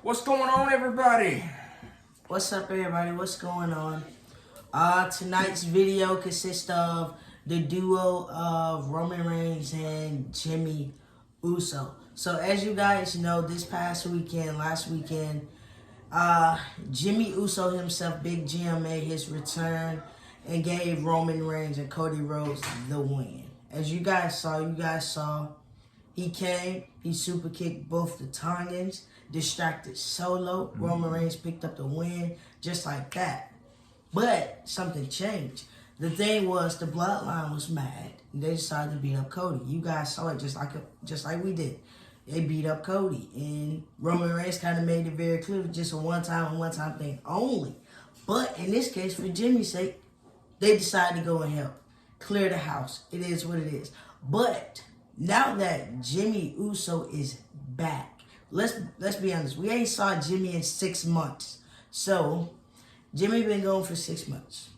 What's going on, everybody? What's up, everybody? What's going on? Tonight's video consists of the duo of Roman Reigns and Jimmy Uso. So as you guys know, last weekend, Jimmy Uso himself, Big Jim, made his return and gave Roman Reigns and Cody Rhodes the win. As you guys saw, he came, he super kicked both the Tongans, distracted Solo. Roman Reigns picked up the win just like that. But something changed. The thing was, the Bloodline was mad. They decided to beat up Cody. You guys saw it just like we did. They beat up Cody, and Roman Reigns kind of made it very clear, just a one-time thing only. But in this case, for Jimmy's sake, they decided to go and help clear the house. It is what it is. But now that Jimmy Uso is back, let's be honest. We ain't saw Jimmy in 6 months. So Jimmy been gone for 6 months.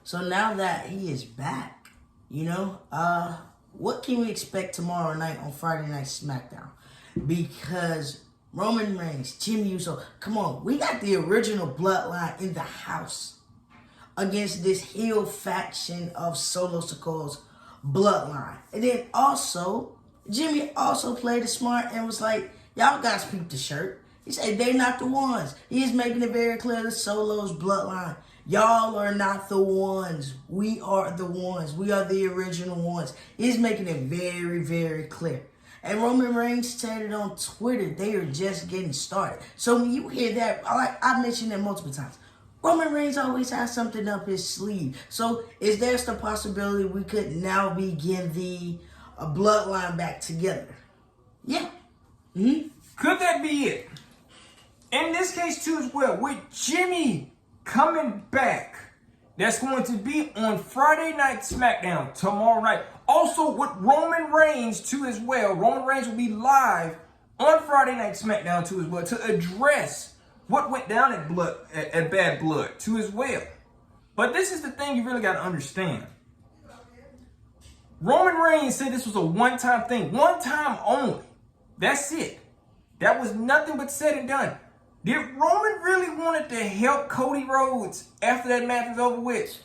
So now that he is back, what can we expect tomorrow night on Friday Night SmackDown? Because Roman Reigns, Jimmy Uso, come on, we got the original Bloodline in the house against this heel faction of Solosikoa's Bloodline. And then also, Jimmy also played it smart and was like, y'all guys peep the shirt. He said, they not the ones. He is making it very clear to Solo's Bloodline. Y'all are not the ones. We are the ones. We are the original ones. He's making it very, very clear. And Roman Reigns said it on Twitter. They are just getting started. So when you hear that, I mentioned it multiple times. Roman Reigns always has something up his sleeve. So is there the possibility we could now begin the Bloodline back together? Yeah. Could that be it? In this case, too, as well, with Jimmy coming back, that's going to be on Friday Night SmackDown tomorrow night. Also with Roman Reigns, too, as well. Roman Reigns will be live on Friday Night SmackDown, too, as well, to address what went down at Bad Blood, too, as well. But this is the thing you really got to understand. Roman Reigns said this was a one-time thing. One time only. That's it. That was nothing but said and done. Did Roman really wanted to help Cody Rhodes after that match was over with?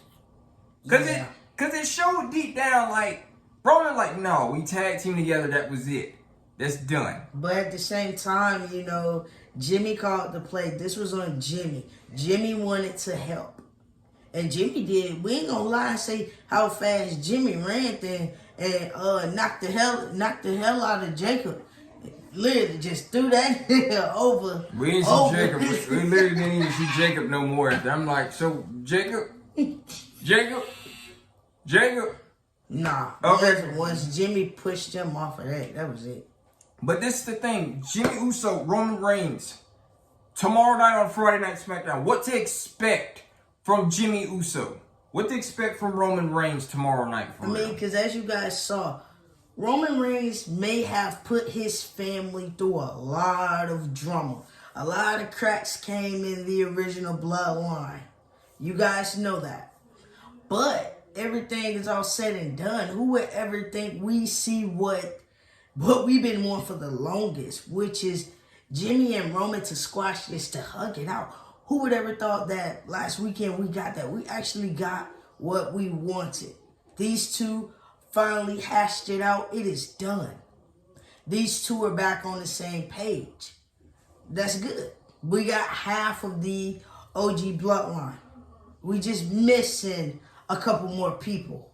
Because it showed deep down, like, Roman like, no, we tag team together, that was it. That's done. But at the same time, Jimmy called the play. This was on Jimmy. Jimmy wanted to help. And Jimmy did. We ain't gonna lie and say how fast Jimmy ran there and knocked the hell out of Jacob. Literally just threw that over. We didn't see Jacob. We literally didn't even see Jacob no more. I'm like, so Jacob? Nah. Okay. Once Jimmy pushed him off of that was it. But this is the thing. Jimmy Uso, Roman Reigns, tomorrow night on Friday Night SmackDown. What to expect from Jimmy Uso? What to expect from Roman Reigns tomorrow night? Because as you guys saw, Roman Reigns may have put his family through a lot of drama. A lot of cracks came in the original Bloodline. You guys know that. But everything is all said and done. Who would ever think we see what we've been wanting for the longest, which is Jimmy and Roman to squash this, to hug it out? Who would ever thought that last weekend we got that? We actually got what we wanted. These two finally hashed it out. It is done. These two are back on the same page. That's good. We got half of the OG Bloodline. We just missing a couple more people.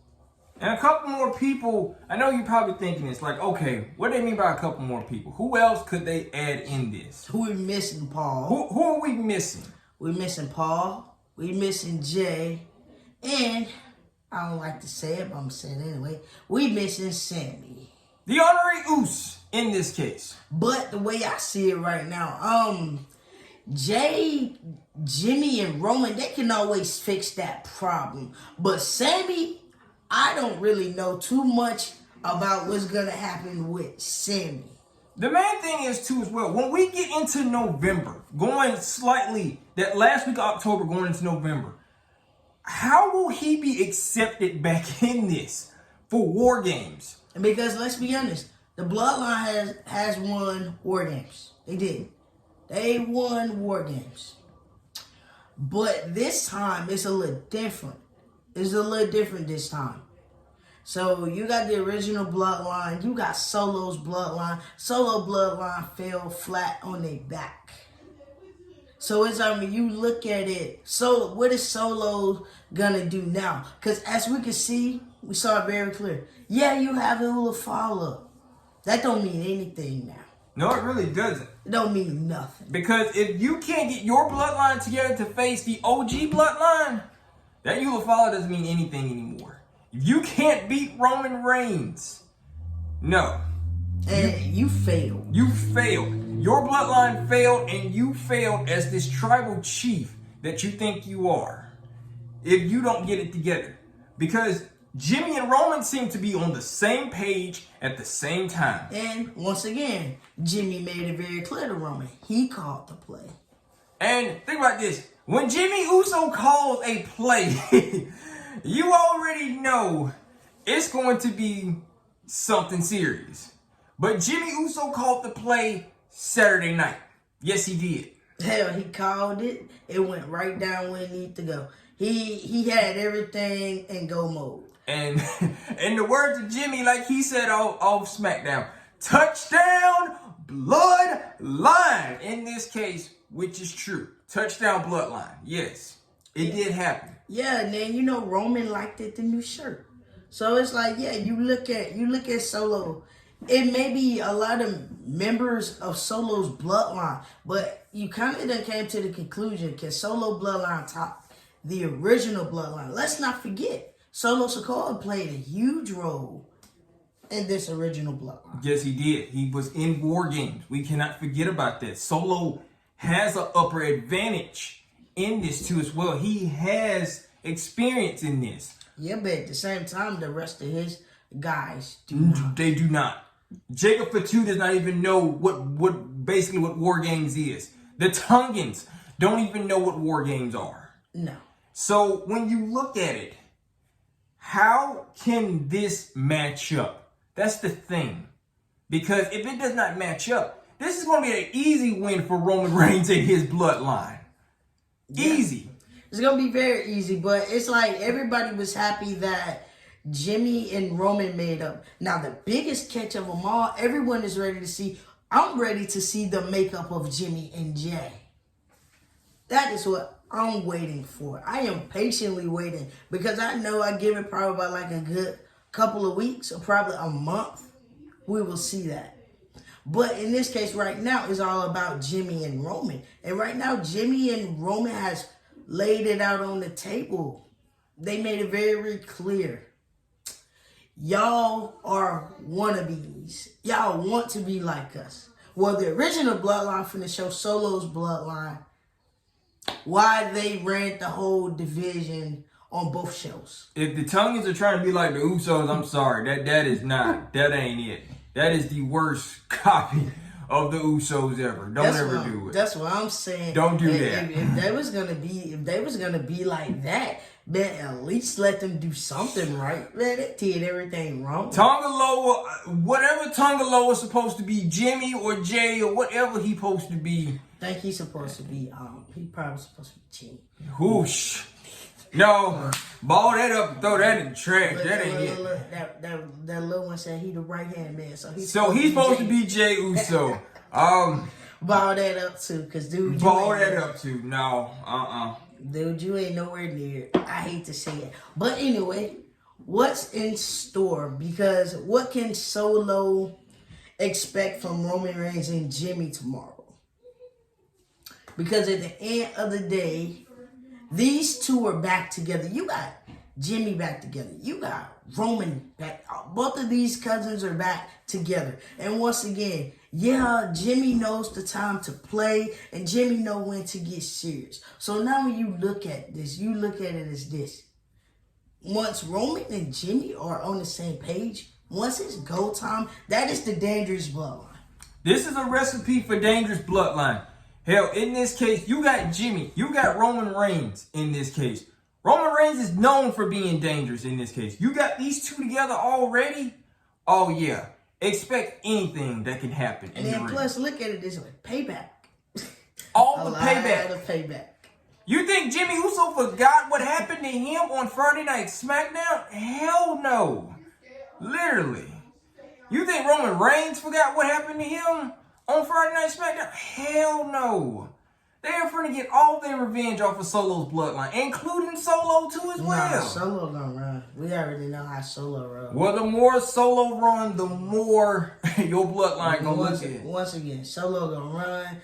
And a couple more people, I know you're probably thinking this, like, okay, what do they mean by a couple more people? Who else could they add in this? Who we missing, Paul? Who are we missing? We missing Paul. We missing Jay. And I don't like to say it, but I'm going to say it anyway. We missing Sammy. The honorary Uso in this case. But the way I see it right now, Jay, Jimmy, and Roman, they can always fix that problem. But Sammy, I don't really know too much about what's going to happen with Sammy. The main thing is, too, as well, when we get into November, going slightly, that last week of October going into November, how will he be accepted back in this for War Games? Because let's be honest, the Bloodline has won War Games. They did. They won War Games. But this time, it's a little different. It's a little different this time. So, you got the original Bloodline. You got Solo's Bloodline. Solo Bloodline fell flat on their back. So, it's, I mean, you look at it. So, what is Solo gonna do now? Because as we can see, we saw it very clear. Yeah, you have a little follow-up. That don't mean anything now. No, it really doesn't. It don't mean nothing. Because if you can't get your bloodline together to face the OG bloodline, that Ulafala doesn't mean anything anymore. If you can't beat Roman Reigns, no. And you failed. You failed. Your bloodline failed, and you failed as this tribal chief that you think you are. If you don't get it together. Because Jimmy and Roman seem to be on the same page at the same time. And once again, Jimmy made it very clear to Roman. He called the play. And think about this. When Jimmy Uso calls a play, you already know it's going to be something serious. But Jimmy Uso called the play Saturday night. Yes, he did. Hell, he called it. It went right down where it needed to go. He had everything in go mode. And in the words of Jimmy, like he said off SmackDown, touchdown bloodline. In this case, which is true. Touchdown bloodline. Yes, it did happen. Yeah, and then, you know, Roman liked it, the new shirt. So it's like, yeah, you look at Solo. It may be a lot of members of Solo's bloodline, but you kind of done came to the conclusion, can Solo bloodline top the original bloodline? Let's not forget, Solo Sikoa played a huge role in this original bloodline. Yes, he did. He was in War Games. We cannot forget about that. Solo has an upper advantage in this too as well. He has experience in this. Yeah, but at the same time, the rest of his guys do not. They do not. Jacobfatu does not even know what basically what War Games is. The Tongans don't even know what War Games are. No. So when you look at it, how can this match up? That's the thing. Because if it does not match up, this is going to be an easy win for Roman Reigns and his bloodline. Yeah. Easy. It's going to be very easy, but it's like everybody was happy that Jimmy and Roman made up. Now, the biggest catch of them all, everyone is ready to see. I'm ready to see the makeup of Jimmy and Jay. That is what I'm waiting for. I am patiently waiting because I know I give it probably about like a good couple of weeks or probably a month. We will see that. But in this case right now, it's all about Jimmy and Roman. And right now, Jimmy and Roman has laid it out on the table. They made it very clear. Y'all are wannabes. Y'all want to be like us. Well, the original bloodline from the show, Solo's Bloodline, why they ran the whole division on both shows. If the Tongans are trying to be like the Usos, I'm sorry. That is not. That ain't it. That is the worst copy of the Usos ever. Don't ever do it. That's what I'm saying. Don't do that. If they was gonna be like that, man, at least let them do something right. Man, they did everything wrong. Tongaloa, whatever Tongaloa is supposed to be, Jimmy or Jay or whatever he's supposed to be. I think he's supposed to be. He probably supposed to be Jimmy. Whoosh. No, ball that up and throw that in the trash. That ain't it. That little one said he the right hand man, so he's supposed to be Jay Uso. Ball that up too, cause dude. Ball that up too. No, Dude, you ain't nowhere near it. I hate to say it, but anyway, what's in store? Because what can Solo expect from Roman Reigns and Jimmy tomorrow? Because at the end of the day, these two are back together. You got Jimmy back together. You got Roman back. Both of these cousins are back together. And once again, yeah, Jimmy knows the time to play, and Jimmy knows when to get serious. So now when you look at this, you look at it as this. Once Roman and Jimmy are on the same page, once it's go time, that is the dangerous bloodline. This is a recipe for dangerous bloodline. Hell, in this case, you got Jimmy. You got Roman Reigns in this case. Roman Reigns is known for being dangerous in this case. You got these two together already? Oh, yeah. Expect anything that can happen. And then plus, look at it this way. Payback. All A the lot payback. of payback. You think Jimmy Uso forgot what happened to him on Friday Night SmackDown? Hell no. Literally. You think Roman Reigns forgot what happened to him on Friday Night SmackDown? Hell no. They're going to get all their revenge off of Solo's bloodline, including Solo too as well. Nah, Solo gonna run. We already know how Solo runs. Well, the more Solo run, the more your bloodline gonna look at. Once again, Solo gonna run.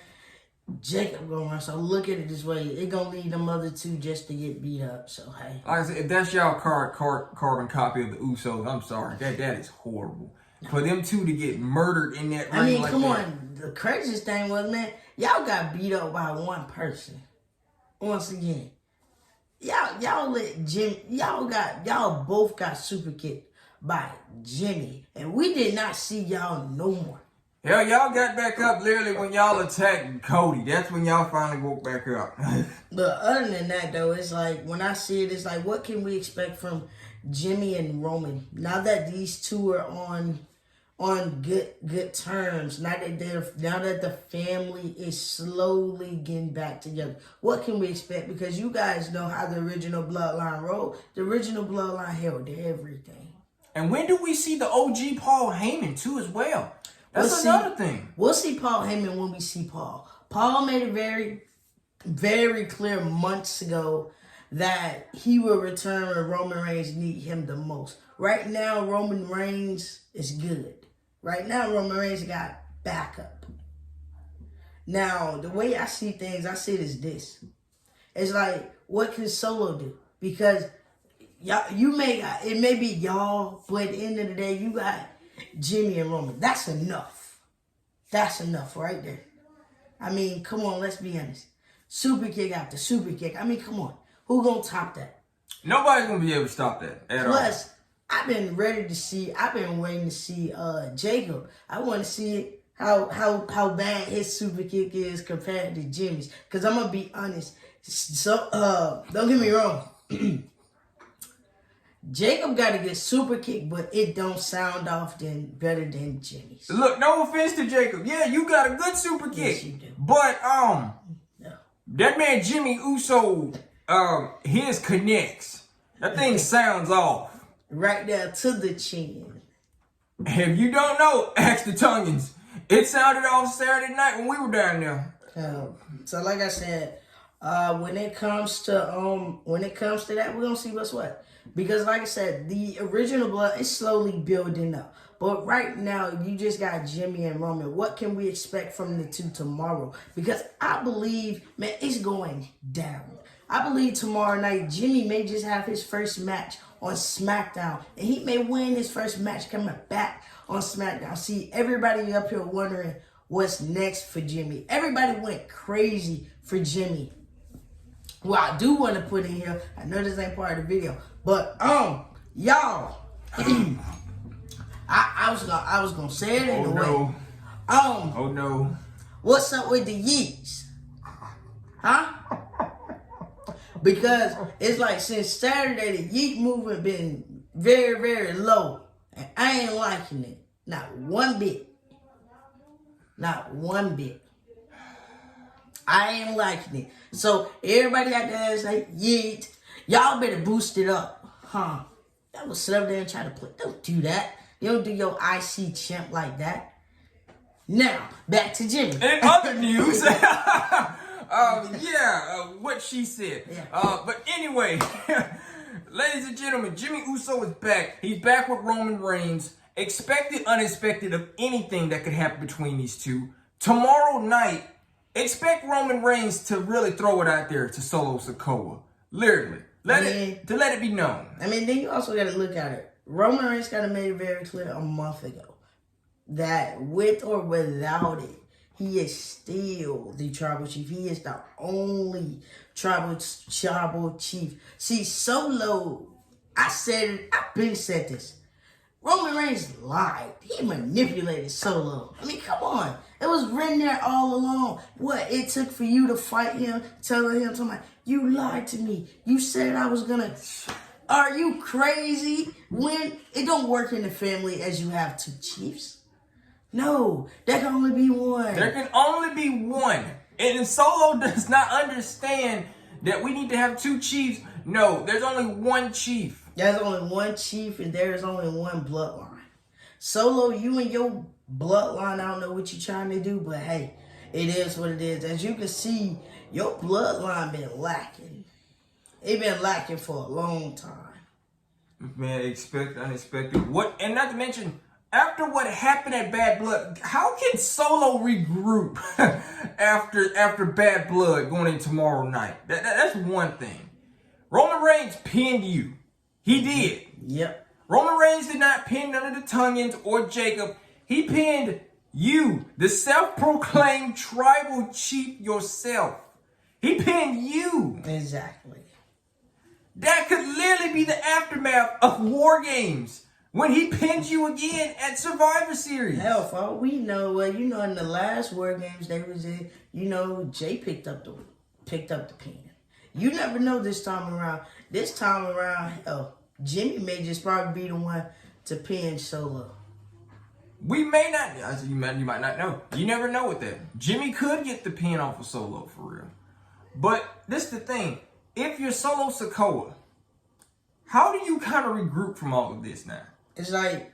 Jacob gonna run. So look at it this way: it gonna lead them other two just to get beat up. So hey, Like I said, if that's y'all carbon copy of the Usos, I'm sorry, that is horrible. For them two to get murdered in that ring, I mean, like come that. on. The craziest thing was, man, y'all got beat up by one person. Once again, y'all let Jim. Y'all both got super kicked by Jimmy, and we did not see y'all no more. Hell, y'all got back up literally when y'all attacked Cody. That's when y'all finally woke back up. But other than that, though, it's like, when I see it, it's like, what can we expect from Jimmy and Roman? Now that these two are on good terms, now that the family is slowly getting back together, what can we expect? Because you guys know how the original Bloodline rolled. The original Bloodline held everything. And when do we see the OG Paul Heyman too as well? That's another thing. We'll see Paul Heyman when we see Paul. Paul made it very, very clear months ago that he will return when Roman Reigns need him the most. Right now, Roman Reigns is good. Right now, Roman Reigns got backup. Now, the way I see things, I see it as this. It's like, what can Solo do? Because y'all, it may be y'all, but at the end of the day, you got Jimmy and Roman. That's enough. That's enough right there. I mean, come on, let's be honest. Super kick after super kick. I mean, come on. Who gonna top that? Nobody's gonna be able to stop that at all. Plus, I've been waiting to see Jacob. I want to see how bad his super kick is compared to Jimmy's. Because I'm gonna be honest. So don't get me wrong. Jacob got a good super kick, but it don't sound often better than Jimmy's. Look, no offense to Jacob. Yeah, you got a good super kick. Yes, you do. But No. that man Jimmy Uso, his connects. That thing sounds off. Right there to the chin. If you don't know, ask the Tongans. It sounded off Saturday night when we were down there. So like I said, when it comes to that, we're gonna see what's what. Because like I said, the original blood is slowly building up. But right now, you just got Jimmy and Roman. What can we expect from the two tomorrow? Because I believe, man, it's going down. I believe tomorrow night, Jimmy may just have his first match on SmackDown. And he may win his first match coming back on SmackDown. See, everybody up here wondering what's next for Jimmy. Everybody went crazy for Jimmy. Well, I do want to put in here, I know this ain't part of the video, but y'all, I was gonna say it anyway. Oh no. What's up with the Yeets? Huh? Because it's like since Saturday, the Yeet movement been very, very low, and I ain't liking it. Not one bit. Not one bit. I ain't liking it. So everybody out there is like, Yeet, y'all better boost it up. Huh? Y'all will sit up there and try to play. Don't do that. You don't do your IC champ like that. Now, back to Jimmy. In other news, what she said. Yeah. But anyway, ladies and gentlemen, Jimmy Uso is back. He's back with Roman Reigns. Expected, unexpected of anything that could happen between these two. Tomorrow night, expect Roman Reigns to really throw it out there to Solo Sikoa. Literally. Let it be known. I mean, then you also got to look at it. Roman Reigns got to make it very clear a month ago that with or without it, he is still the tribal chief. He is the only tribal chief. See, Solo, I've been said this. Roman Reigns lied. He manipulated Solo. I mean, come on. It was written there all along. What it took for you to fight him, telling him, you lied to me. You said I was gonna. Are you crazy? When it don't work in the family as you have two chiefs. No, there can only be one. There can only be one. And Solo does not understand that we need to have two chiefs. No, there's only one chief. There's only one chief and there is only one bloodline. Solo, you and your bloodline, I don't know what you're trying to do, but hey, it is what it is. As you can see, your bloodline been lacking. It been lacking for a long time. Man, expect unexpected. What, and not to mention, after what happened at Bad Blood, how can Solo regroup after Bad Blood going in tomorrow night? That's one thing. Roman Reigns pinned you. He did. Yep. Roman Reigns did not pin none of the Tongans or Jacob. He pinned you, the self-proclaimed tribal chief yourself. He pinned you. Exactly. That could literally be the aftermath of War Games when he pinned you again at Survivor Series. Hell, for all we know, in the last War Games they was in, Jay picked up the pin. You never know this time around. This time around, hell, Jimmy may just probably be the one to pin Solo. We may not. You might not know. You never know with that. Jimmy could get the pin off of Solo for real. But this is the thing. If you're Solo Sikoa, how do you kind of regroup from all of this now? It's like,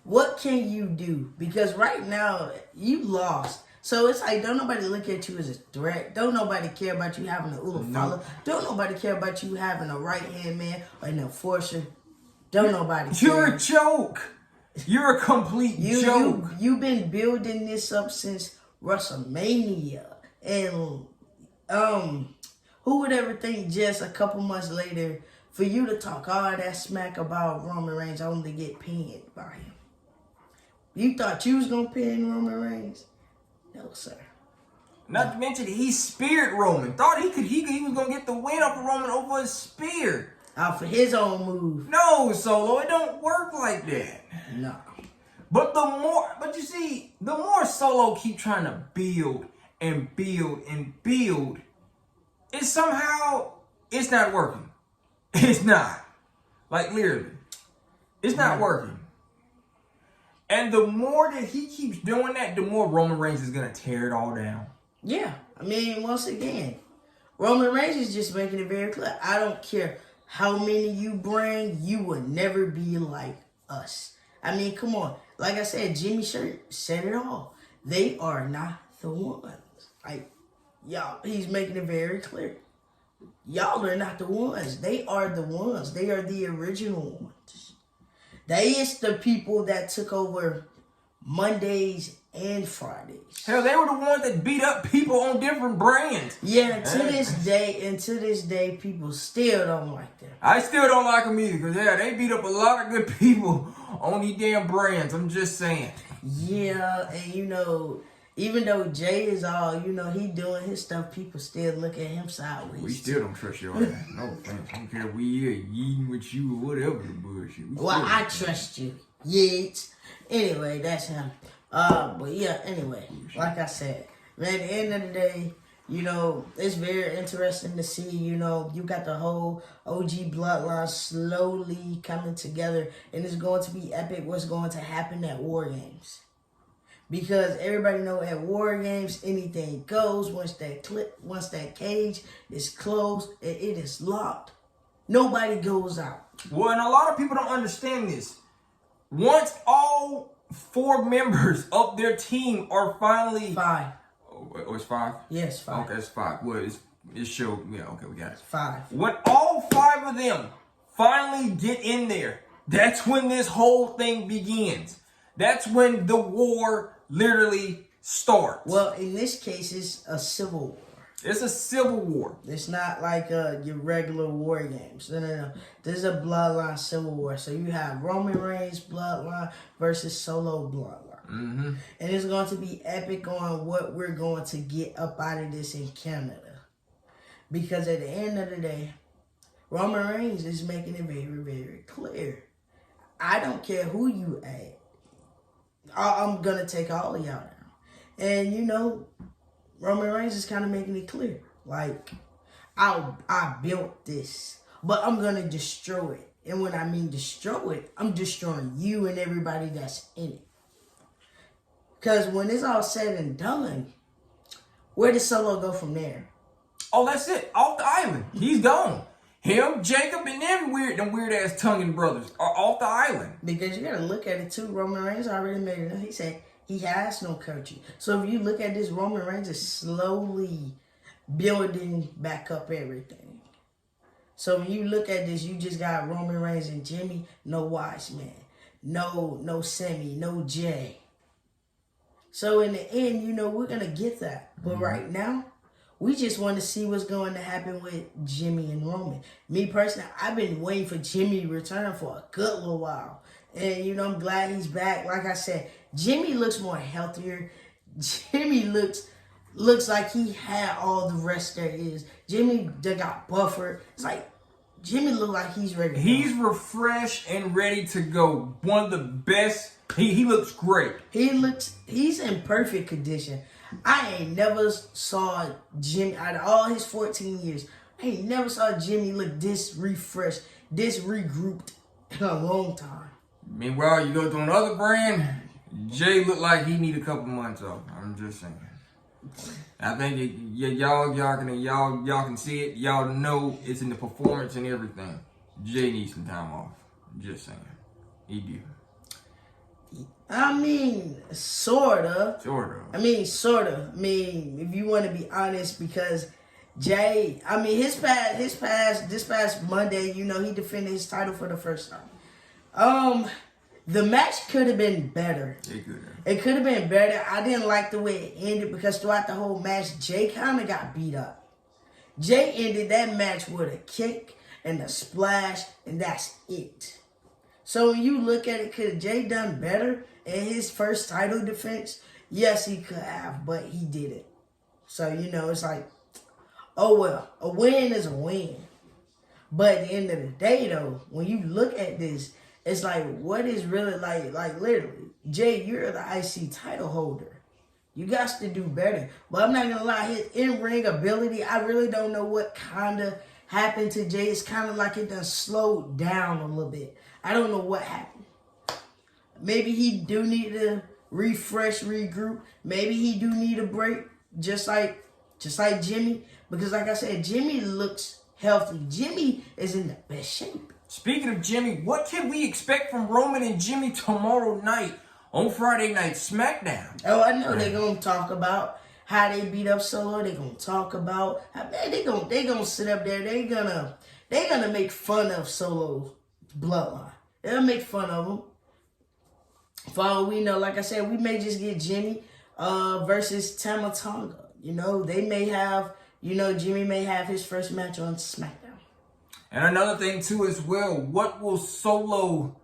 what can you do? Because right now, you lost. So it's like, don't nobody look at you as a threat. Don't nobody care about you having a Ula follow. Don't nobody care about you having a right-hand man or an enforcer. Don't nobody care. You're a joke. You're a complete joke. You've been building this up since WrestleMania. And who would ever think just a couple months later for you to talk all that smack about Roman Reigns only to get pinned by him? You thought you was going to pin Roman Reigns? No, sir. Not to mention, he speared Roman. Thought he was going to get the win off of Roman over a spear. Out for his own move. No, Solo, it don't work like that. No. But you see, the more Solo keep trying to build and build and build, it's not working. It's not. Like, literally. It's not working. And the more that he keeps doing that, the more Roman Reigns is going to tear it all down. Yeah. I mean, once again, Roman Reigns is just making it very clear. I don't care how many you bring, you will never be like us. I mean, come on. Like I said, Jimmy said it all. They are not the ones. Like, y'all, he's making it very clear. Y'all are not the ones. They are the ones. They are the original ones. They is the people that took over Mondays and Fridays. Hell, they were the ones that beat up people on different brands. Yeah, to this day, people still don't like them. I still don't like them either, because they beat up a lot of good people on these damn brands. I'm just saying. Yeah, and even though Jay is all, he doing his stuff, people still look at him sideways. We still don't trust your ass. No offense. I don't care if we eating with you or whatever the bullshit. Well, I trust you. Yeet. Anyway, that's him. But yeah, anyway, like I said, man, at the end of the day, it's very interesting to see, you got the whole OG Bloodline slowly coming together, and it's going to be epic what's going to happen at War Games. Because everybody know at War Games, anything goes. Once that cage is closed, and it is locked, nobody goes out. Well, and a lot of people don't understand this. Once all 4 members of their team are finally... 5. Oh, it's 5? Yes, 5. Okay, it's 5. Well, it showed... Yeah, okay, we got it. 5. When all 5 of them finally get in there, that's when this whole thing begins. That's when the war literally starts. Well, in this case, it's a civil war. It's a civil war. It's not like your regular War Games. No. This is a Bloodline civil war. So you have Roman Reigns Bloodline versus Solo Bloodline. Mm-hmm. And it's going to be epic on what we're going to get up out of this in Canada. Because at the end of the day, Roman Reigns is making it very, very clear. I don't care who you add. I'm going to take all of y'all down. And, Roman Reigns is kind of making it clear. Like, I built this, but I'm going to destroy it. And when I mean destroy it, I'm destroying you and everybody that's in it. Because when it's all said and done, Where does Solo go from there? Oh, that's it. Off the island. He's gone. Him, Jacob, and them weird ass tonguing brothers are off the island. Because you gotta look at it too. Roman Reigns already made it. He said he has no country. So if you look at this, Roman Reigns is slowly building back up everything. So when you look at this, you just got Roman Reigns and Jimmy, no Wise Man, no Sammy, no Jay. So in the end, you know, we're gonna get that. But right now, we just want to see what's going to happen with Jimmy and Roman. Me personally, I've been waiting for Jimmy to return for a good little while. And, you know, I'm glad he's back. Like I said, Jimmy looks more healthier. Jimmy looks like he had all the rest there is. Jimmy done got buffered. It's like, Jimmy look like he's ready to go. He's refreshed and ready to go. One of the best. He looks great. He's in perfect condition. I ain't never saw Jimmy, out of all his 14 years, I ain't never saw Jimmy look this refreshed, this regrouped in a long time. Meanwhile, you go to another brand, Jay look like he need a couple months off. I'm just saying. I think y'all can see it. Y'all know it's in the performance and everything. Jay needs some time off. I'm just saying. He do. I mean, sorta. Sorta. I mean, if you want to be honest, because Jay, I mean, this past Monday, you know, he defended his title for the first time. The match could have been better. It could have been better. I didn't like the way it ended because throughout the whole match, Jay kind of got beat up. Jay ended that match with a kick and a splash, and that's it. So when you look at it, could Jay done better in his first title defense? Yes, he could have, but he didn't. So, you know, it's like, oh well, a win is a win. But at the end of the day, though, when you look at this, it's like, what is really like literally, Jay, you're the IC title holder. You got to do better. But I'm not going to lie, his in-ring ability, I really don't know what kind of happened to Jay. It's kind of like it done slowed down a little bit. I don't know what happened. Maybe he do need to refresh, regroup. Maybe he do need a break, just like Jimmy. Because like I said, Jimmy looks healthy. Jimmy is in the best shape. Speaking of Jimmy, what can we expect from Roman and Jimmy tomorrow night on Friday Night SmackDown? Oh, I know they're gonna talk about how they beat up Solo. They're gonna talk about how they gonna sit up there. They're gonna make fun of Solo's bloodline. They'll make fun of him. For all we know, like I said, we may just get Jimmy versus Tama Tonga. You know, they may have, you know, Jimmy may have his first match on SmackDown. And another thing too as well, what will Solo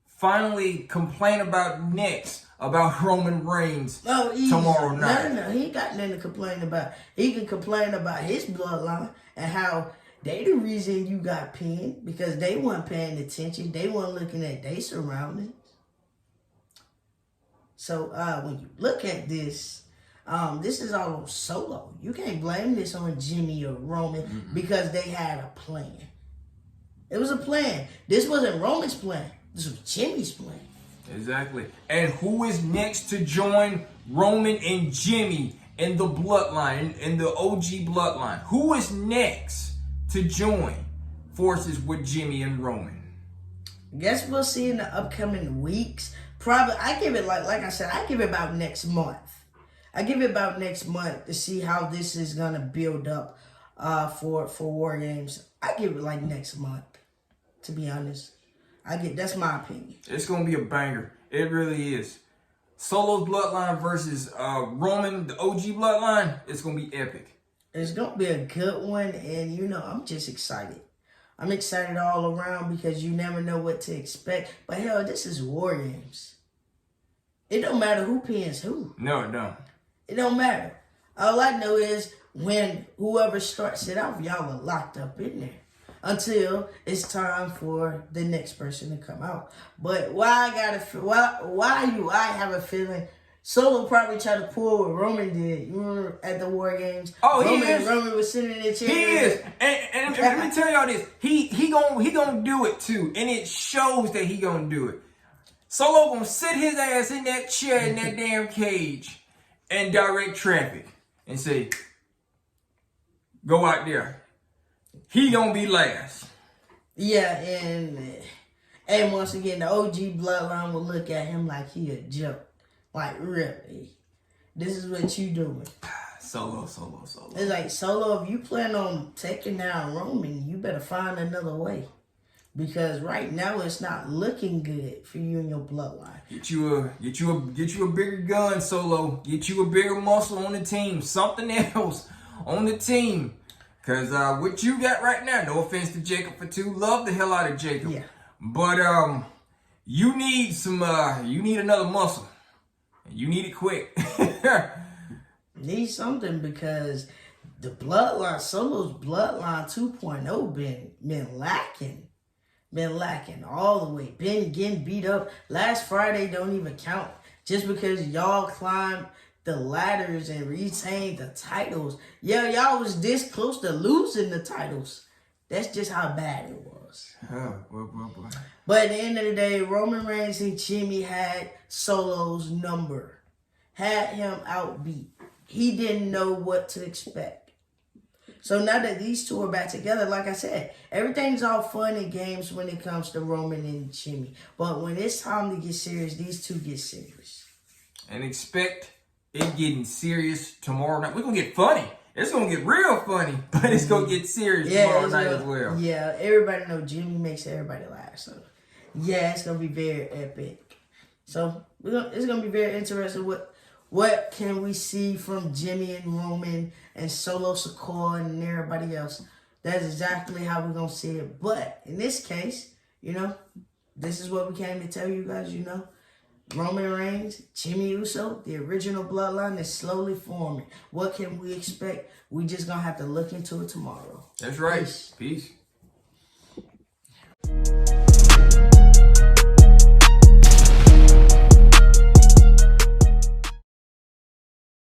finally complain about next about Roman Reigns tomorrow night? No, he ain't got nothing to complain about. He can complain about his bloodline and how they the reason you got pinned because they weren't paying attention. They weren't looking at their surroundings. So when you look at this, this is all on Solo. You can't blame this on Jimmy or Roman because they had a plan. It was a plan. This wasn't Roman's plan. This was Jimmy's plan. Exactly. And who is next to join Roman and Jimmy in the bloodline, in the OG bloodline? Who is next to join forces with Jimmy and Roman? I guess we'll see in the upcoming weeks. Probably, I give it like I said, I give it about next month. I give it about next month to see how this is gonna build up for War Games. I give it like next month, to be honest. That's my opinion. It's gonna be a banger. It really is. Solo's bloodline versus Roman, the OG bloodline. It's gonna be epic. It's gonna be a good one, and you know, I'm just excited. I'm excited all around because you never know what to expect. But hell, this is War Games. It don't matter who pins who. No, it don't. It don't matter. All I know is when whoever starts it off, y'all are locked up in there until it's time for the next person to come out. But why do I have a feeling Solo probably tried to pull what Roman did. You remember at the War Games? Oh, he is. Roman was sitting in the chair. He is. And let me tell y'all this. He gonna do it too. And it shows that he gonna do it. Solo gonna sit his ass in that chair in that damn cage and direct traffic. and say, go out there. He gonna be last. Yeah, and once again, the OG Bloodline will look at him like he a joke. Like, really? This is what you doing. Solo. It's like, Solo, if you plan on taking down Roman, you better find another way. Because right now, it's not looking good for you and your bloodline. Get you a bigger gun, Solo. Get you a bigger muscle on the team. Something else on the team. Because what you got right now, no offense to jacobfatu, love the hell out of Jacob. Yeah. But you need another muscle. You need it quick. Need something because the bloodline, Solo's bloodline 2.0 been lacking. Been lacking all the way. Been getting beat up. Last Friday don't even count. Just because y'all climbed the ladders and retained the titles. Yeah, y'all was this close to losing the titles. That's just how bad it was. Boy. But at the end of the day, Roman Reigns and Jimmy had Solo's number. Had him outbeat. He didn't know what to expect. So now that these two are back together, like I said, everything's all fun and games when it comes to Roman and Jimmy. But when it's time to get serious, these two get serious. And expect it getting serious tomorrow night. We're going to get funny. It's going to get real funny, but it's going to get serious tomorrow night as well. Yeah, everybody know Jimmy makes everybody laugh. So, yeah, it's going to be very epic. So, it's going to be very interesting. What can we see from Jimmy and Roman and Solo Sikoa and everybody else? That's exactly how we're going to see it. But in this case, this is what we came to tell you guys, Roman Reigns, Jimmy Uso, the original bloodline is slowly forming. What can we expect? We just going to have to look into it tomorrow. That's right. Peace.